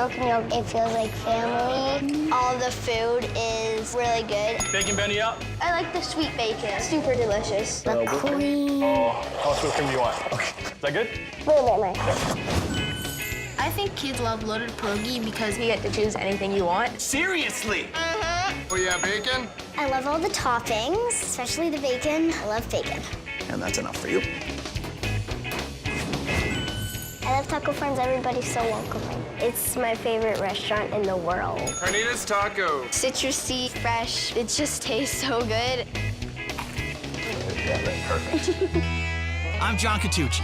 broken yolk. It feels like family. All the food is really good. Bacon Benny up. I like the sweet bacon. Super delicious. The cream. Oh, how much whipped cream do you want? Okay. Is that good? I think kids love loaded pierogi because you get to choose anything you want. Seriously? Oh yeah, bacon? I love all the toppings, especially the bacon. I love bacon. And that's enough for you. I love Taco Friends. Everybody's so welcoming. It's my favorite restaurant in the world. Carnitas taco. Citrusy, fresh. It just tastes so good. Perfect. I'm John Catucci.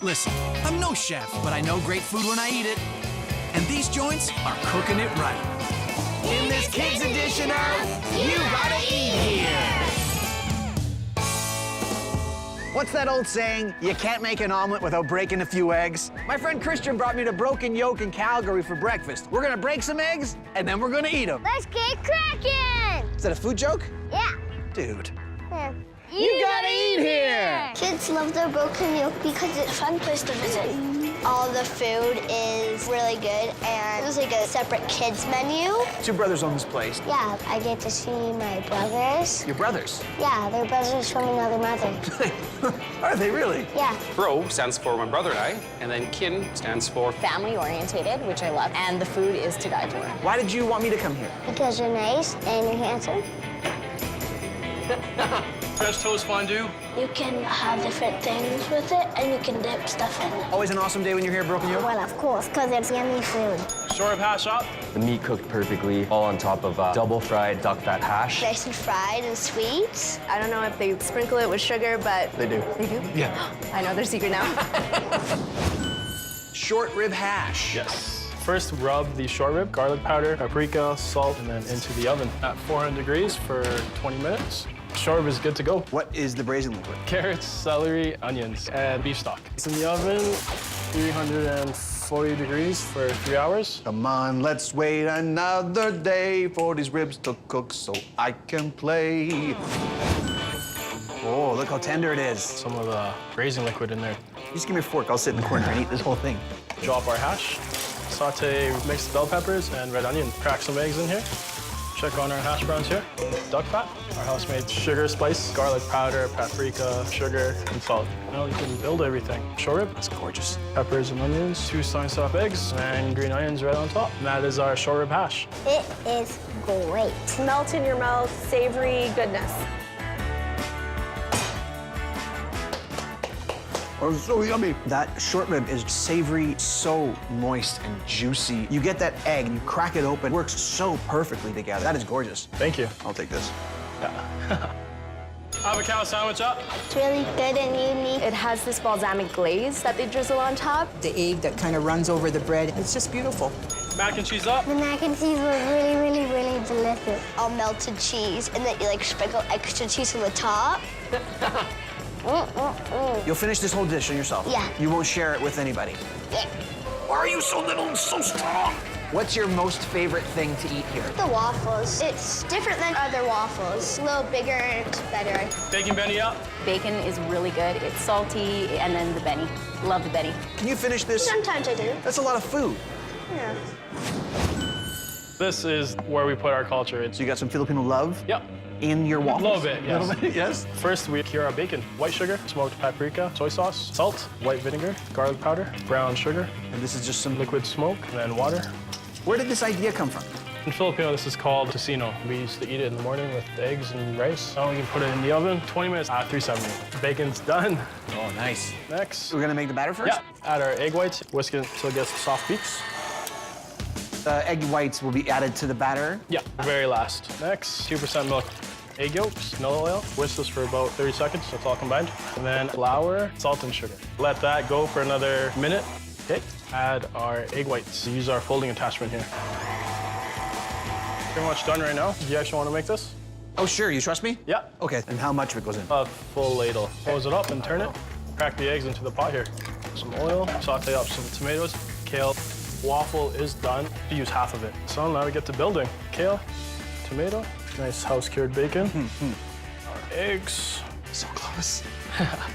Listen, I'm no chef, but I know great food when I eat it. And these joints are cooking it right. In this kids edition of You Gotta Eat Here. What's that old saying? You can't make an omelet without breaking a few eggs. My friend Christian brought me to Broken Yolk in Calgary for breakfast. We're gonna break some eggs, and then we're gonna eat them. Let's get cracking! Is that a food joke? Yeah. Dude. Yeah. You gotta eat here! Kids love their broken yolk because it's a fun place to visit. All the food is really good, and there's like a separate kids menu. Two brothers own this place. Yeah, I get to see my brothers. Your brothers? Yeah, they're brothers from another mother. Are they really? Yeah. Bro stands for my brother and I, and then kin stands for Family-orientated, which I love, and the food is to die for. Why did you want me to come here? Because you're nice and you're handsome. French toast fondue. You can have different things with it, and you can dip stuff in it. Always an awesome day when you're here, Broken Yolk? Well, of course, because it's yummy food. Short rib hash up. The meat cooked perfectly, all on top of double fried duck fat hash. Nice and fried and sweet. I don't know if they sprinkle it with sugar, but... They do. They do? Yeah. I know their secret now. Short rib hash. Yes. First, rub the short rib, garlic powder, paprika, salt, and then into the oven at 400 degrees for 20 minutes. Short rib is good to go. What is the braising liquid? Carrots, celery, onions, and beef stock. It's in the oven, 340 degrees for 3 hours. Come on, let's wait another day for these ribs to cook so I can play. Oh, look how tender it is. Some of the braising liquid in there. Just give me a fork. I'll sit in the corner and eat this whole thing. Drop our hash. Saute mixed bell peppers and red onion. Crack some eggs in here. Check on our hash browns here. Duck fat, our house-made sugar spice, garlic powder, paprika, sugar, and salt. Now you can build everything. Short rib, That's gorgeous. peppers and onions, 2 sliced-up eggs, and green onions right on top. And that is our short rib hash. It is great. Melt in your mouth, savory goodness. Oh, it's so yummy. That short rib is savory, so moist and juicy. You get that egg, and you crack it open. It works so perfectly together. That is gorgeous. Thank you. I'll take this. Avocado sandwich up. It's really good and unique. It has this balsamic glaze that they drizzle on top. The egg that kind of runs over the bread. It's just beautiful. Mac and cheese up. The mac and cheese was really, really, really delicious. All melted cheese, and then you like sprinkle extra cheese on the top. You'll finish this whole dish on yourself. Yeah. You won't share it with anybody. Yeah. Why are you so little and so strong? What's your most favorite thing to eat here? The waffles. It's different than other waffles. A little bigger and better. Bacon Benny up. Bacon is really good. It's salty, and then the Benny. Love the Benny. Can you finish this? Sometimes I do. That's a lot of food. Yeah. This is where we put our culture. So you got some Filipino love Yep. in your waffles? A little bit, yes. A little bit, yes. First, we cure our bacon. White sugar, smoked paprika, soy sauce, salt, white vinegar, garlic powder, brown sugar, And this is just some liquid smoke, and then water. Where did this idea come from? In Filipino, this is called tocino. We used to eat it in the morning with eggs and rice. Now we can put it in the oven, 20 minutes at 370. Bacon's done. Oh, nice. Next, We're gonna make the batter first? yeah, add our egg whites, whisk it until it gets soft peaks. The egg whites will be added to the batter. Yeah, very last. Next, 2% milk. Egg yolks, vanilla oil. Whisk this for about 30 seconds, so it's all combined. And then flour, salt, and sugar. Let that go for another minute. Okay, add our egg whites. Use our folding attachment here. Pretty much done right now. Do you actually want to make this? Oh, sure. You trust me? Yeah. Okay. And how much of it goes in? A full ladle. Close it up and turn it. Crack the eggs into the pot here. Some oil, saute up some tomatoes, kale. Waffle is done. You use half of it. So now we get to building. Kale, tomato, nice house-cured bacon, our eggs. So close.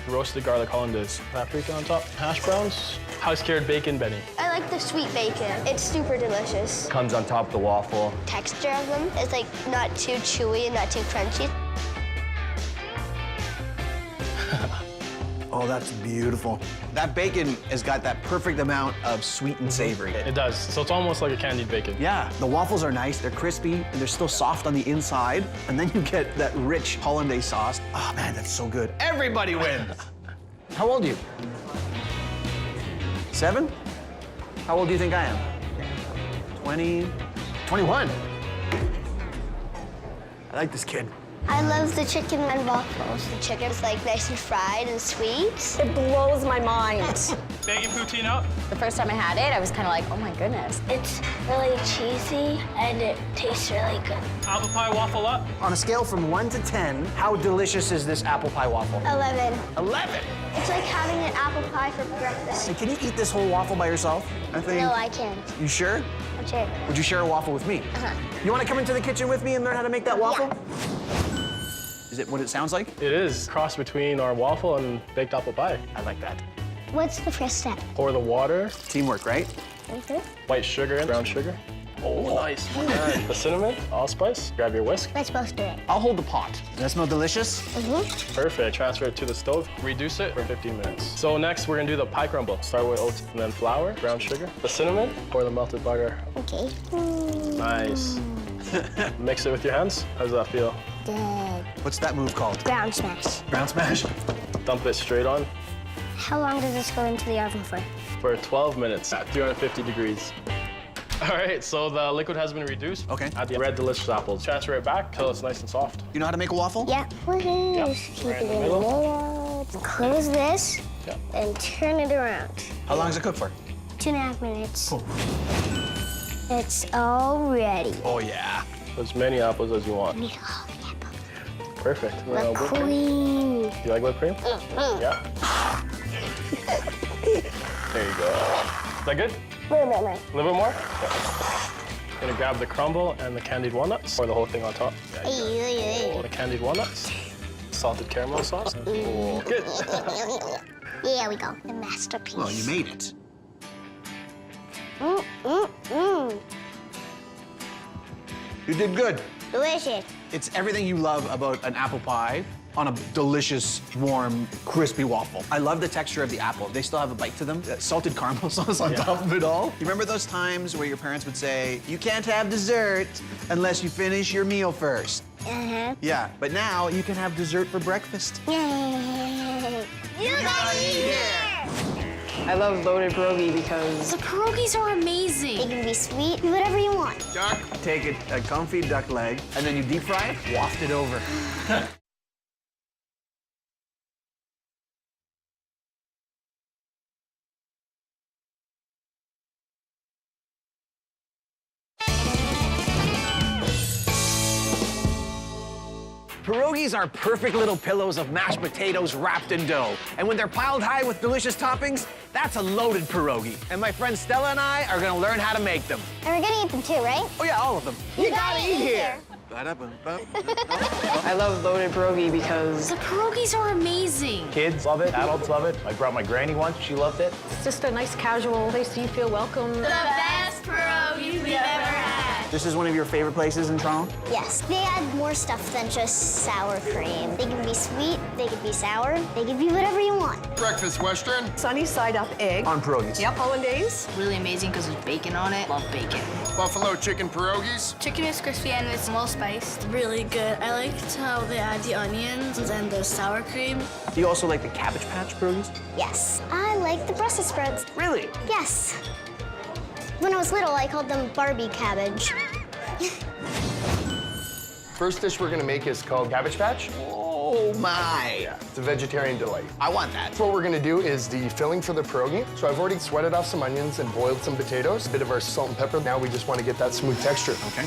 Roasted garlic hollandaise, paprika on top, hash browns, house-cured bacon Benny. I like the sweet bacon. It's super delicious. Comes on top of the waffle. Texture of them is like not too chewy and not too crunchy. Oh, that's beautiful. That bacon has got that perfect amount of sweet and savory. It does. So it's almost like a candied bacon. Yeah, the waffles are nice, they're crispy, and they're still soft on the inside. And then you get that rich hollandaise sauce. Oh man, that's so good. Everybody wins. How old are you? 7? How old do you think I am? 20, 21. I like this kid. I love the chicken and waffles. The chicken's like nice and fried and sweet. It blows my mind. Bacon poutine up. The first time I had it, I was kind of like, oh my goodness. It's really cheesy and it tastes really good. Apple pie waffle up. On a scale from 1 to 10, how delicious is this apple pie waffle? 11. 11. It's like having an apple pie for breakfast. Hey, can you eat this whole waffle by yourself? I think. No, I can't. You sure? I'm sure. Would you share a waffle with me? You want to come into the kitchen with me and learn how to make that waffle? Is it what it sounds like? It is cross between our waffle and baked apple pie. I like that. What's the first step? Pour the water, Teamwork, right? white sugar in, brown sugar. Oh, nice. The cinnamon, allspice. Grab your whisk. We're supposed to do it. I'll hold the pot. Does that smell delicious? Perfect. Transfer it to the stove. Reduce it for 15 minutes. So next, we're gonna do the pie crumble. Start with oats and then flour, brown sugar, the cinnamon, pour the melted butter. Okay. Nice. Mix it with your hands. How does that feel? Good. What's that move called? Ground smash. Ground smash? Dump it straight on How long does this go into the oven for? for 12 minutes at 350 degrees. All right, so the liquid has been reduced. Okay. Add the red delicious apples. Transfer it back till it's nice and soft. You know how to make a waffle? Yeah. Keep Right it in the middle. Close this Yep. and turn it around. How long does it cook for? 2.5 minutes. Cool. It's all ready. Oh, yeah. As many apples as you want. Need all the apple. Perfect. You want The whipped cream? queen. You like whipped cream? Yeah. There you go. Is that good? A little bit more. A little bit more? Yeah. Gonna grab the crumble and the candied walnuts. Pour the whole thing on top. The candied walnuts. Salted caramel sauce. Oh, good. There we go. The masterpiece. Well, you made it. You did good. Delicious. It's everything you love about an apple pie on a delicious, warm, crispy waffle. I love the texture of the apple. They still have a bite to them. That salted caramel sauce on top of it all. You remember those times where your parents would say, you can't have dessert unless you finish your meal first? Yeah, but now you can have dessert for breakfast. Yay. You gotta eat here. I love loaded pierogi because The pierogies are amazing. They can be sweet, whatever you want. Duck. Take a confit duck leg, and then you deep fry it, waft it over. Pierogies are perfect little pillows of mashed potatoes wrapped in dough. And when they're piled high with delicious toppings, that's a loaded pierogi. And my friend Stella and I are gonna learn how to make them. And we're gonna eat them too, right? Oh yeah, all of them. You gotta eat here. I love loaded pierogi because The pierogies are amazing. Kids love it, adults love it. I brought my granny once, she loved it. it's just a nice casual place so you feel welcome. The best pierogies we've ever had. This is one of your favorite places in Toronto? Yes. They add more stuff than just sour cream. They can be sweet, they can be sour, they can be whatever you want. Breakfast Western. Sunny side up egg. On pierogies. Yep, hollandaise. Really amazing because there's bacon on it. Love bacon. Buffalo chicken pierogies. Chicken is crispy and it's well spiced. Really good. I liked how they add the onions and the sour cream. Do you also like the Cabbage Patch pierogies? Yes. I like the Brussels sprouts. Really? Yes. When I was little, I called them Barbie cabbage. First dish we're gonna make is called Cabbage Patch. Oh my. It's a vegetarian delight. I want that. What we're gonna do is the filling for the pierogi. So I've already sweated off some onions and boiled some potatoes, a bit of our salt and pepper. Now we just wanna get that smooth texture. Okay.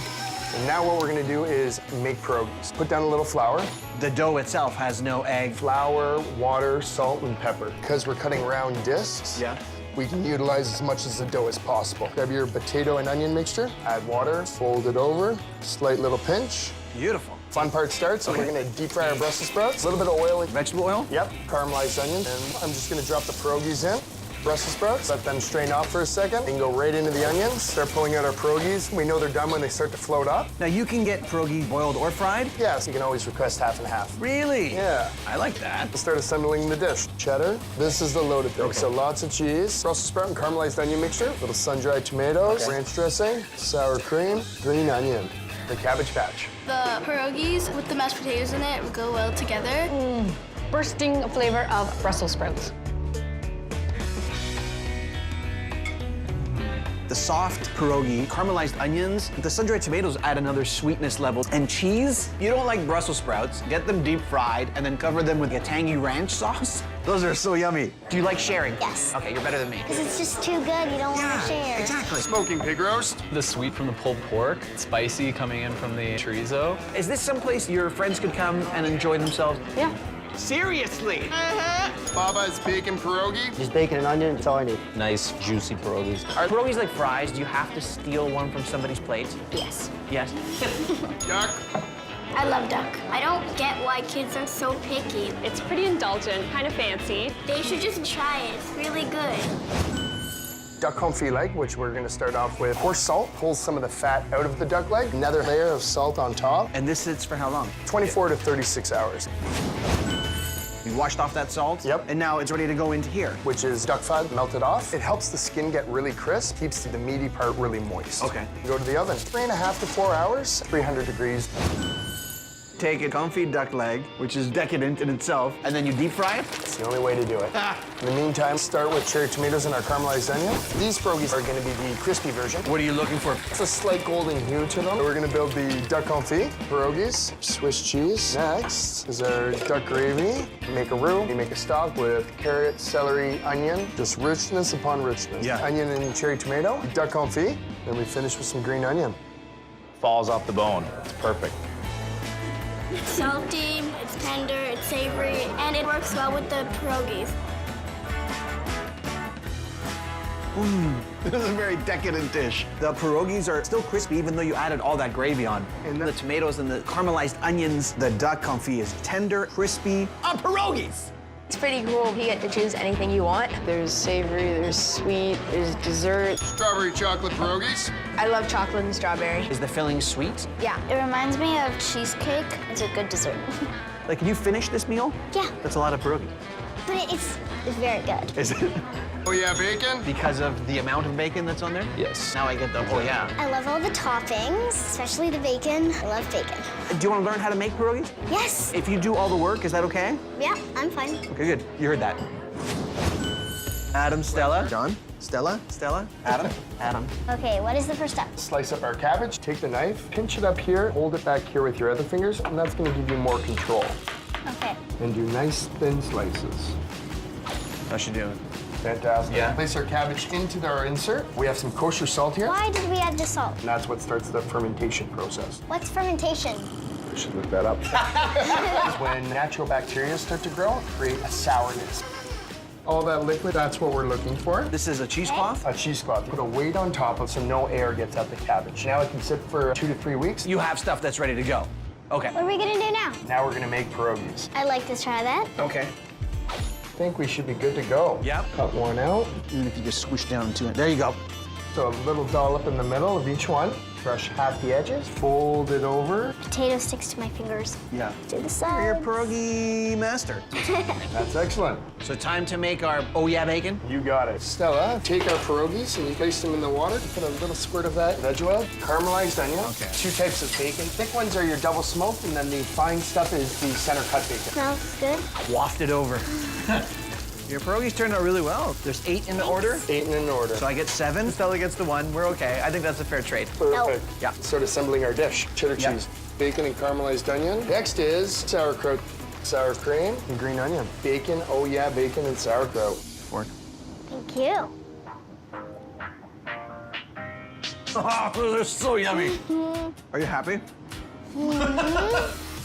And now what we're gonna do is make pierogies. Put down a little flour, The dough itself has no egg. flour, water, salt, and pepper. Because we're cutting round discs, Yeah. we can utilize as much as the dough as possible. Grab your potato and onion mixture, add water, fold it over, slight little pinch. Beautiful. Fun part starts, so we're gonna deep fry our Brussels sprouts. A little bit of oil. Vegetable oil? Yep, caramelized onions. And I'm just gonna drop the pierogies in. Brussels sprouts, let them strain off for a second, and go right into the onions. Start pulling out our pierogies. We know they're done when they start to float up. Now you can get pierogi boiled or fried? Yes, you can always request half and half. Really? Yeah. I like that. We'll start assembling the dish. Cheddar, this is the loaded thing. So lots of cheese, Brussels sprout and caramelized onion mixture, little sun-dried tomatoes, ranch dressing, sour cream, green onion, the cabbage patch. The pierogies with the mashed potatoes in it go well together. Bursting flavor of Brussels sprouts. The soft pierogi, caramelized onions, the sun-dried tomatoes add another sweetness level. And cheese, you don't like Brussels sprouts, get them deep fried and then cover them with a tangy ranch sauce. Those are so yummy. Do you like sharing? Yes. Okay, you're better than me. Because it's just too good, you don't want to share. Exactly. Smoking pig roast. The sweet from the pulled pork, spicy coming in from the chorizo. Is this someplace your friends could come and enjoy themselves? Yeah. Seriously? Baba's bacon pierogi. Just bacon and onion, that's all I need. Nice, juicy pierogies. Are pierogies like fries? Do you have to steal one from somebody's plate? Yes. Yes. Duck. I love duck. I don't get why kids are so picky. It's pretty indulgent, kind of fancy. They should just try it. It's really good. Duck confit leg, which we're gonna start off with coarse salt, pulls some of the fat out of the duck leg, another layer of salt on top. And this sits for how long? 24 to 36 hours. You washed off that salt? Yep. And now it's ready to go into here. Which is duck fat melted off. It helps the skin get really crisp, keeps the meaty part really moist. Okay. You go to the oven, 3.5 to 4 hours, 300 degrees. Take a confit duck leg, which is decadent in itself, and then you deep fry it? It's the only way to do it. In the meantime, start with cherry tomatoes and our caramelized onion. These pierogies are gonna be the crispy version. What are you looking for? It's a slight golden hue to them. We're gonna build the duck confit, pierogies, Swiss cheese. Next is our duck gravy. Make a roux. You make a stock with carrot, celery, onion. Just richness upon richness. Yeah. Onion and cherry tomato, duck confit. Then we finish with some green onion. Falls off the bone. It's perfect. It's salty, it's tender, it's savory, and it works well with the pierogies. This is a very decadent dish. The pierogies are still crispy even though you added all that gravy on. And the tomatoes and the caramelized onions, the duck confit is tender, crispy, on pierogies. It's pretty cool. You get to choose anything you want. There's savory, there's sweet, there's dessert. Strawberry chocolate pierogies. I love chocolate and strawberry. Is the filling sweet? Yeah, it reminds me of cheesecake. It's a good dessert. Like, can you finish this meal? Yeah. That's a lot of pierogi. But it's very good. Is it? Oh yeah, bacon. Because of the amount of bacon that's on there? Yes. Now I get the, oh yeah. I love all the toppings, especially the bacon. I love bacon. Do you want to learn how to make pierogies? Yes. If you do all the work, is that okay? Yeah, I'm fine. Okay, good. You heard that. Adam, Stella. John, Stella, Stella, Adam, Adam. Okay, what is the first step? Slice up our cabbage, take the knife, pinch it up here, hold it back here with your other fingers, and that's gonna give you more control. Okay. And do nice thin slices. How's she doing? Fantastic. Yeah. Place our cabbage into our insert. We have some kosher salt here. Why did we add the salt? And that's what starts the fermentation process. What's fermentation? I should look that up. When natural bacteria start to grow, create a sourness. All that liquid, that's what we're looking for. This is a cheesecloth? A cheesecloth. Put a weight on top of so no air gets at the cabbage. Now it can sit for 2 to 3 weeks. You have stuff that's ready to go. Okay. What are we gonna do now? Now we're gonna make pierogies. I'd like to try that. Okay. I think we should be good to go. Yep. Cut one out. And if you just swoosh down into it. There you go. So a little dollop in the middle of each one. Brush half the edges, fold it over. Potato sticks to my fingers. Yeah. Do the You're sides. a pierogi master. That's excellent. So time to make our oh yeah bacon. You got it. Stella, take our pierogies and you place them in the water. Put a little squirt of that veg oil. Caramelized onion. Okay. 2 types of bacon. Thick ones are your double smoked, and then the fine stuff is the center cut bacon. Smells good. Waft it over. Your pierogies turned out really well. There's 8 in the order. 8 in order. So I get 7. Stella gets the 1. We're okay. I think that's a fair trade. Perfect. Yeah. Start assembling our dish. Cheddar cheese, bacon and caramelized onion. Next is sauerkraut, sour cream, and green onion. Bacon, oh yeah, bacon and sauerkraut. Work. Thank you. Oh, those are so yummy. Are you happy?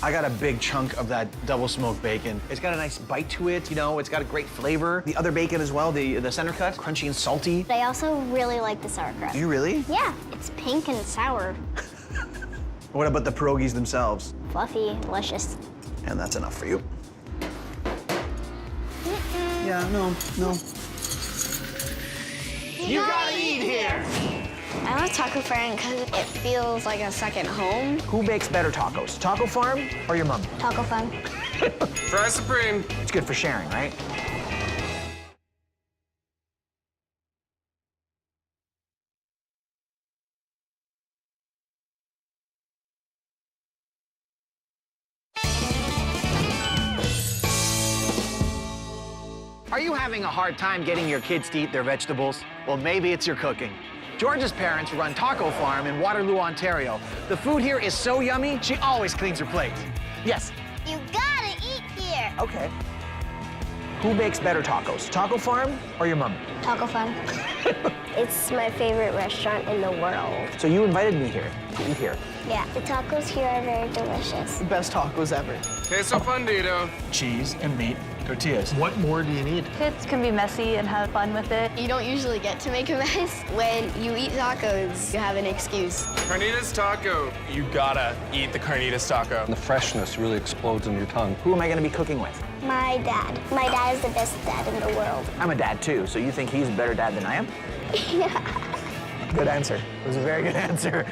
I got a big chunk of that double smoked bacon. It's got a nice bite to it, you know, it's got a great flavor. The other bacon as well, the center cut, crunchy and salty. But I also really like the sauerkraut. Do you really? Yeah, it's pink and sour. What about the pierogies themselves? fluffy, delicious. And that's enough for you. Yeah, no. You gotta eat here! I love Taco Farm because it feels like a second home. Who bakes better tacos, Taco Farm or your mom? Taco Farm. Fry Supreme. It's good for sharing, right? Are you having a hard time getting your kids to eat their vegetables? Well, maybe it's your cooking. Georgia's parents run Taco Farm in Waterloo, Ontario. The food here is so yummy, she always cleans her plate. Yes? You gotta eat here. Okay. Who bakes better tacos, Taco Farm or your mom? Taco Farm. It's my favorite restaurant in the world. So you invited me here to eat here. Yeah, the tacos here are very delicious. Best tacos ever. Queso fundido. Cheese and meat, tortillas. What more do you need? Kids can be messy and have fun with it. You don't usually get to make a mess. When you eat tacos, you have an excuse. Carnitas taco. You gotta eat the Carnitas taco. The freshness really explodes in your tongue. Who am I gonna be cooking with? My dad. My dad is the best dad in the world. I'm a dad too, so you think he's a better dad than I am? Yeah. Good answer. It was a very good answer.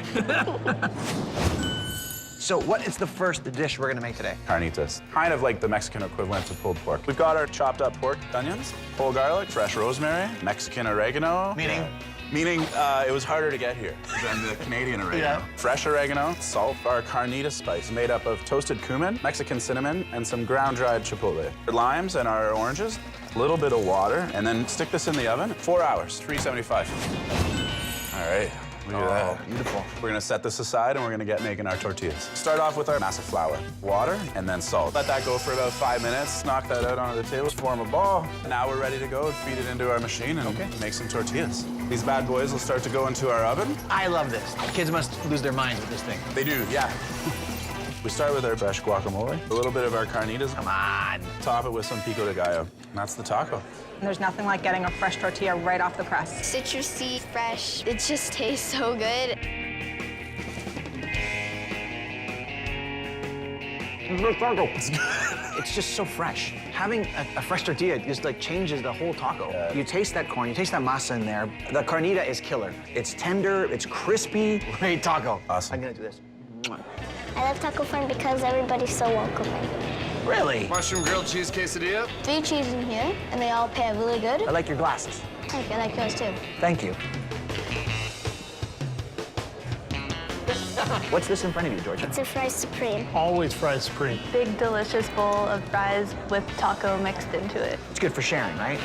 So what is the first dish we're gonna make today? Carnitas. Kind of like the Mexican equivalent to pulled pork. We've got our chopped up pork, onions, whole garlic, fresh rosemary, Mexican oregano. Meaning? Meaning it was harder to get here than the Canadian oregano. Fresh oregano, salt, our Carnitas spice made up of toasted cumin, Mexican cinnamon, and some ground dried chipotle. Our limes and our oranges, a little bit of water, and then stick this in the oven. 4 hours, 375. All right. Look at that. Beautiful. We're gonna set this aside and we're gonna get making our tortillas. Start off with our masa flour, water, and then salt. Let that go for about 5 minutes, knock that out onto the table, form a ball. Now we're ready to go and feed it into our machine and make some tortillas. These bad boys will start to go into our oven. I love this. Kids must lose their minds with this thing. They do, yeah. We start with our fresh guacamole, a little bit of our carnitas. Come on. Top it with some pico de gallo. And that's the taco. There's nothing like getting a fresh tortilla right off the press. Citrusy, fresh. It just tastes so good. It's just so fresh. Having a fresh tortilla just like changes the whole taco. Yeah. You taste that corn, you taste that masa in there. The carnita is killer. It's tender, it's crispy. Great taco. Awesome. I'm gonna do this. I love Taco Farm because everybody's so welcoming. Really? Mushroom grilled cheese quesadilla. 3 cheeses in here, and they all pair really good. I like your glasses. Thank you, I like yours too. Thank you. What's this in front of you, Georgia? It's a Fry Supreme. Always Fry Supreme. Big, delicious bowl of fries with taco mixed into it. It's good for sharing, right?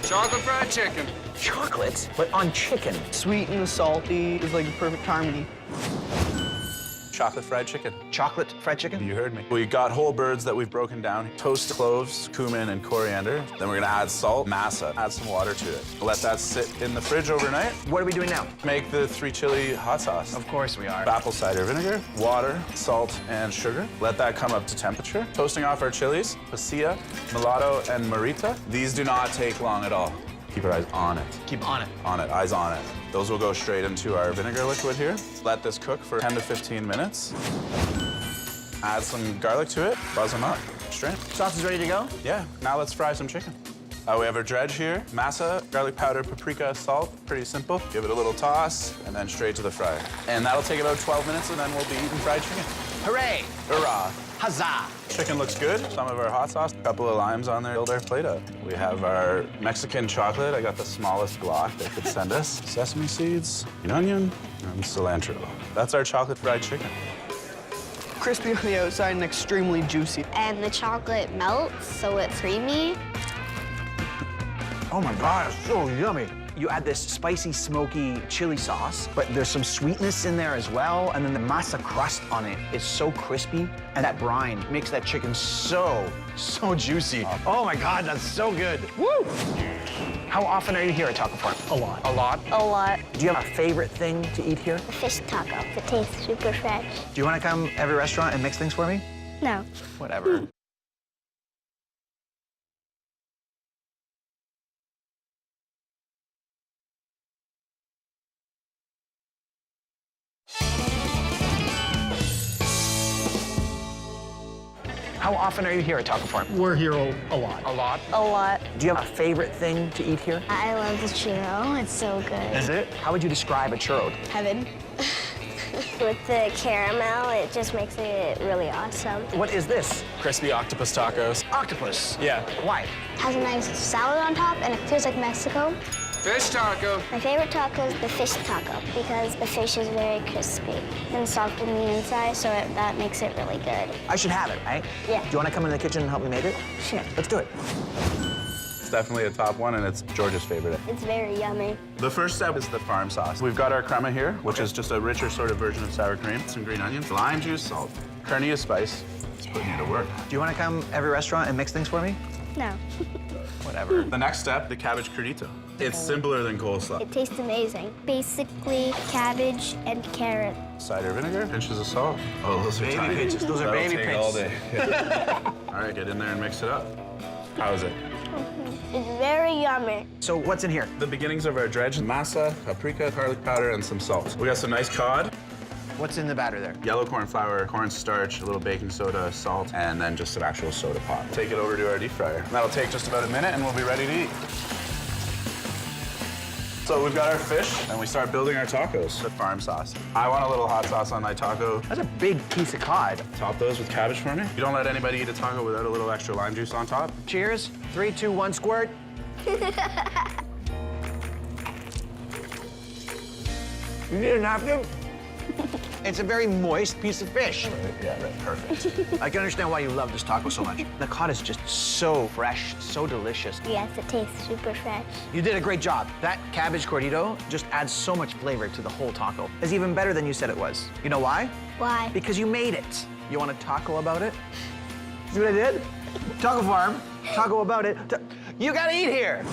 Chocolate fried chicken. Chocolate, but on chicken. Sweet and salty is like a perfect harmony. Chocolate fried chicken. Chocolate fried chicken? You heard me. We got whole birds that we've broken down. Toast cloves, cumin, and coriander. Then we're gonna add salt, masa, add some water to it. Let that sit in the fridge overnight. What are we doing now? Make the 3 chili hot sauce. Of course we are. Apple cider vinegar, water, salt, and sugar. Let that come up to temperature. Toasting off our chilies, pasilla, mulatto, and morita. These do not take long at all. Keep your eyes on it. Keep on it. On it, eyes on it. Those will go straight into our vinegar liquid here. Let this cook for 10 to 15 minutes. Add some garlic to it, buzz them up, straight. Sauce is ready to go? Yeah, now let's fry some chicken. We have our dredge here, masa, garlic powder, paprika, salt, pretty simple. Give it a little toss, and then straight to the fryer. And that'll take about 12 minutes, and then we'll be eating fried chicken. Hooray! Hurrah! Huzzah! Chicken looks good. Some of our hot sauce, a couple of limes on there, build our plate up. We have our Mexican chocolate. I got the smallest block they could send us. Sesame seeds, an onion, and cilantro. That's our chocolate fried chicken. Crispy on the outside and extremely juicy. And the chocolate melts, so it's creamy. Oh my God, it's so yummy. You add this spicy, smoky chili sauce, but there's some sweetness in there as well, and then the masa crust on it is so crispy, and that brine makes that chicken so juicy. Oh my God, that's so good. Woo! How often are you here at Taco Farm? A lot. A lot? A lot. Do you have a favorite thing to eat here? The fish taco. It tastes super fresh. Do you want to come every restaurant and mix things for me? No. Whatever. How often are you here at Taco Farm? We're here a lot. A lot? A lot. Do you have a favorite thing to eat here? I love the churro. It's so good. Is it? How would you describe a churro? Heaven. With the caramel, it just makes it really awesome. What is this? Crispy octopus tacos. Octopus? Yeah. Why? It has a nice salad on top, and it feels like Mexico. Fish taco. My favorite taco is the fish taco because the fish is very crispy and soft on the inside, so that makes it really good. I should have it, right? Yeah. Do you want to come into the kitchen and help me make it? Sure. Let's do it. It's definitely a top one, and it's George's favorite. It's very yummy. The first step is the farm sauce. We've got our crema here, which is just a richer sort of version of sour cream, some green onions, lime juice, salt, Carnitas spice. It's putting you to work. Do you want to come every restaurant and mix things for me? No. Whatever. The next step, the cabbage curdito. It's simpler than coleslaw. It tastes amazing. Basically, cabbage and carrot. Cider vinegar, pinches of salt. Oh, those are Baby tiny. pinches. Those are That'll baby take pinches. all day. All right, get in there and mix it up. How is it? It's very yummy. So what's in here? The beginnings of our dredge, masa, paprika, garlic powder, and some salt. We got some nice cod, What's in the batter there? yellow corn flour, cornstarch, a little baking soda, salt, and then just some actual soda pop. Take it over to our deep fryer. That'll take just about a minute, and we'll be ready to eat. So we've got our fish, and we start building our tacos. The farm sauce. I want a little hot sauce on my taco. That's a big piece of cod. Top those with cabbage for me. You don't let anybody eat a taco without a little extra lime juice on top. Cheers. 3, 2, 1, squirt. You need a napkin? It's a very moist piece of fish. Yeah, right, perfect. I can understand why you love this taco so much. The cod is just so fresh, so delicious. Yes, it tastes super fresh. You did a great job. That cabbage cordito just adds so much flavor to the whole taco. It's even better than you said it was. You know why? Why? Because you made it. You want a taco about it? See what I did? Taco Farm, taco about it. You gotta eat here.